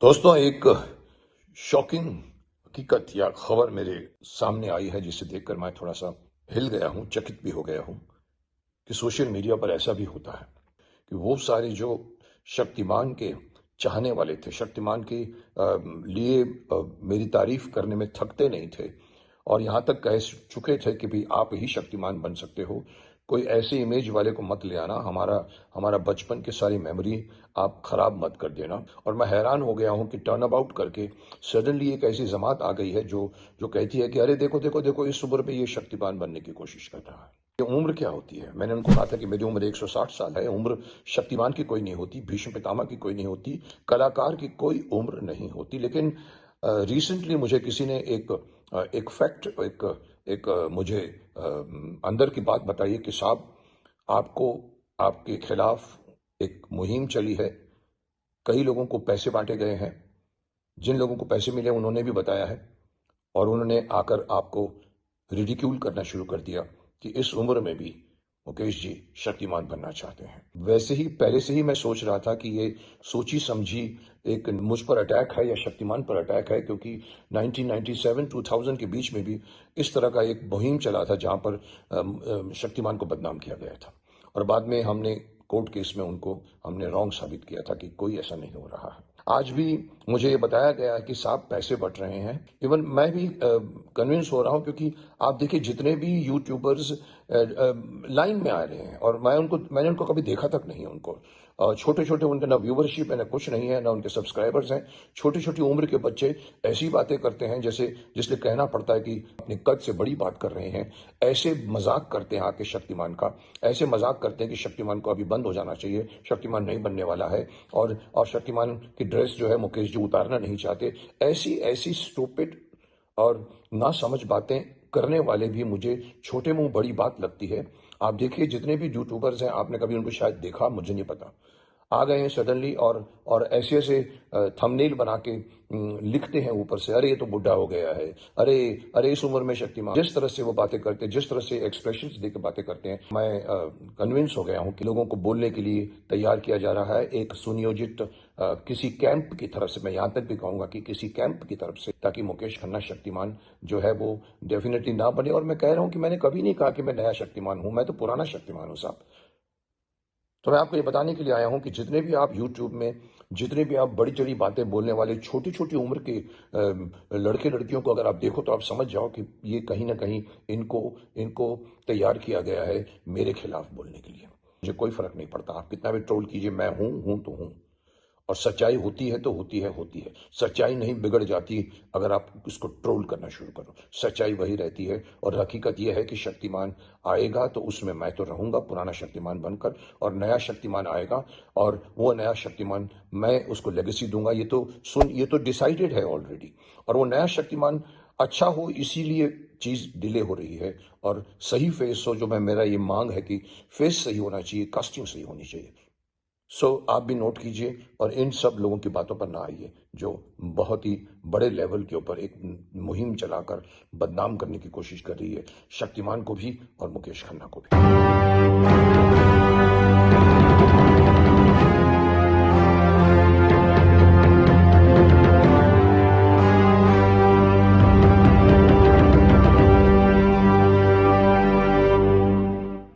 दोस्तों, एक शॉकिंग हकीकत या खबर मेरे सामने आई है जिसे देखकर मैं थोड़ा सा हिल गया हूं, चकित भी हो गया हूं कि सोशल मीडिया पर ऐसा भी होता है कि वो सारे जो शक्तिमान के चाहने वाले थे, शक्तिमान के लिए मेरी तारीफ करने में थकते नहीं थे और यहाँ तक कह चुके थे कि भाई आप ही शक्तिमान बन सकते हो, कोई ऐसी इमेज वाले को मत ले आना, हमारा हमारा बचपन की सारी मेमोरी आप खराब मत कर देना। और मैं हैरान हो गया हूँ कि टर्न अबाउट करके सडनली एक ऐसी जमात आ गई है जो जो कहती है कि अरे देखो देखो देखो, इस उम्र में ये शक्तिमान बनने की कोशिश कर रहा है। ये उम्र क्या होती है? मैंने उनको कहा था कि मेरी उम्र 160 साल है। उम्र शक्तिमान की कोई नहीं होती, भीष्म पितामह की कोई नहीं होती, कलाकार की कोई उम्र नहीं होती। लेकिन रिसेंटली मुझे किसी ने एक फैक्ट, एक मुझे अंदर की बात बताई कि साहब, आपको, आपके खिलाफ एक मुहिम चली है, कई लोगों को पैसे बांटे गए हैं, जिन लोगों को पैसे मिले उन्होंने भी बताया है और उन्होंने आकर आपको रिडिक्यूल करना शुरू कर दिया कि इस उम्र में भी मुकेश जी शक्तिमान बनना चाहते हैं। वैसे ही पहले से ही मैं सोच रहा था कि ये सोची समझी एक मुझ पर अटैक है या शक्तिमान पर अटैक है, क्योंकि 1997-2000 के बीच में भी इस तरह का एक मुहिम चला था जहां पर शक्तिमान को बदनाम किया गया था और बाद में हमने कोर्ट केस में उनको हमने रॉन्ग साबित किया था कि कोई ऐसा नहीं हो रहा है। आज भी मुझे ये बताया गया है कि साहब पैसे बट रहे हैं। इवन मैं भी कन्विंस हो रहा हूं, क्योंकि आप देखिए जितने भी यूट्यूबर्स लाइन में आ रहे हैं और मैंने उनको कभी देखा तक नहीं है। उनको छोटे छोटे, उनका ना व्यूवरशिप है, ना कुछ नहीं है, ना उनके सब्सक्राइबर्स हैं। छोटी छोटी उम्र के बच्चे ऐसी बातें करते हैं जैसे जिसलिए कहना पड़ता है कि अपने कद से बड़ी बात कर रहे हैं। ऐसे मजाक करते हैं आके शक्तिमान का, ऐसे मजाक करते हैं कि शक्तिमान को अभी बंद हो जाना चाहिए, शक्तिमान नहीं बनने वाला है और शक्तिमान की ड्रेस जो है मुकेश जी उतारना नहीं चाहते। ऐसी ऐसी स्टूपिड और ना समझ बातें करने वाले भी मुझे छोटे मुंह बड़ी बात लगती है। आप देखिए जितने भी यूट्यूबर्स हैं, आपने कभी उनको शायद देखा, मुझे नहीं पता, आ गए हैं सडनली और ऐसे ऐसे थंबनेल बना के लिखते हैं ऊपर से, अरे ये तो बुढ़ा हो गया है, अरे अरे इस उम्र में शक्तिमान। जिस तरह से वो बातें करते हैं, जिस तरह से एक्सप्रेशंस देकर बातें करते हैं, मैं कन्विंस हो गया हूं कि लोगों को बोलने के लिए तैयार किया जा रहा है एक सुनियोजित किसी कैंप की तरफ से। मैं यहां तक भी कहूंगा कि किसी कैंप की तरफ से, ताकि मुकेश खन्ना शक्तिमान जो है वो डेफिनेटली ना बने। और मैं कह रहा हूं कि मैंने कभी नहीं कहा कि मैं नया शक्तिमान हूं, मैं तो पुराना शक्तिमान हूं साहब। तो मैं आपको ये बताने के लिए आया हूं कि जितने भी आप यूट्यूब में, जितने भी आप बड़ी चढ़ी बातें बोलने वाले छोटी छोटी उम्र के लड़के लड़कियों को अगर आप देखो तो आप समझ जाओ कि ये कहीं ना कहीं इनको इनको तैयार किया गया है मेरे खिलाफ बोलने के लिए। मुझे कोई फर्क नहीं पड़ता, आप कितना भी ट्रोल कीजिए, मैं हूं तो हूं। और सच्चाई होती है तो होती है। सच्चाई नहीं बिगड़ जाती अगर आप उसको ट्रोल करना शुरू करो। सच्चाई वही रहती है और हकीकत यह है कि शक्तिमान आएगा तो उसमें मैं तो रहूंगा पुराना शक्तिमान बनकर, और नया शक्तिमान आएगा और वो नया शक्तिमान मैं उसको लेगेसी दूंगा। ये तो डिसाइडेड है ऑलरेडी। और वो नया शक्तिमान अच्छा हो, इसीलिए चीज डिले हो रही है। और सही फेस हो, जो मेरा ये मांग है कि फेस सही होना चाहिए, कास्टिंग सही होनी चाहिए। आप भी नोट कीजिए और इन सब लोगों की बातों पर ना आइए जो बहुत ही बड़े लेवल के ऊपर एक मुहिम चलाकर बदनाम करने की कोशिश कर रही है शक्तिमान को भी और मुकेश खन्ना को भी।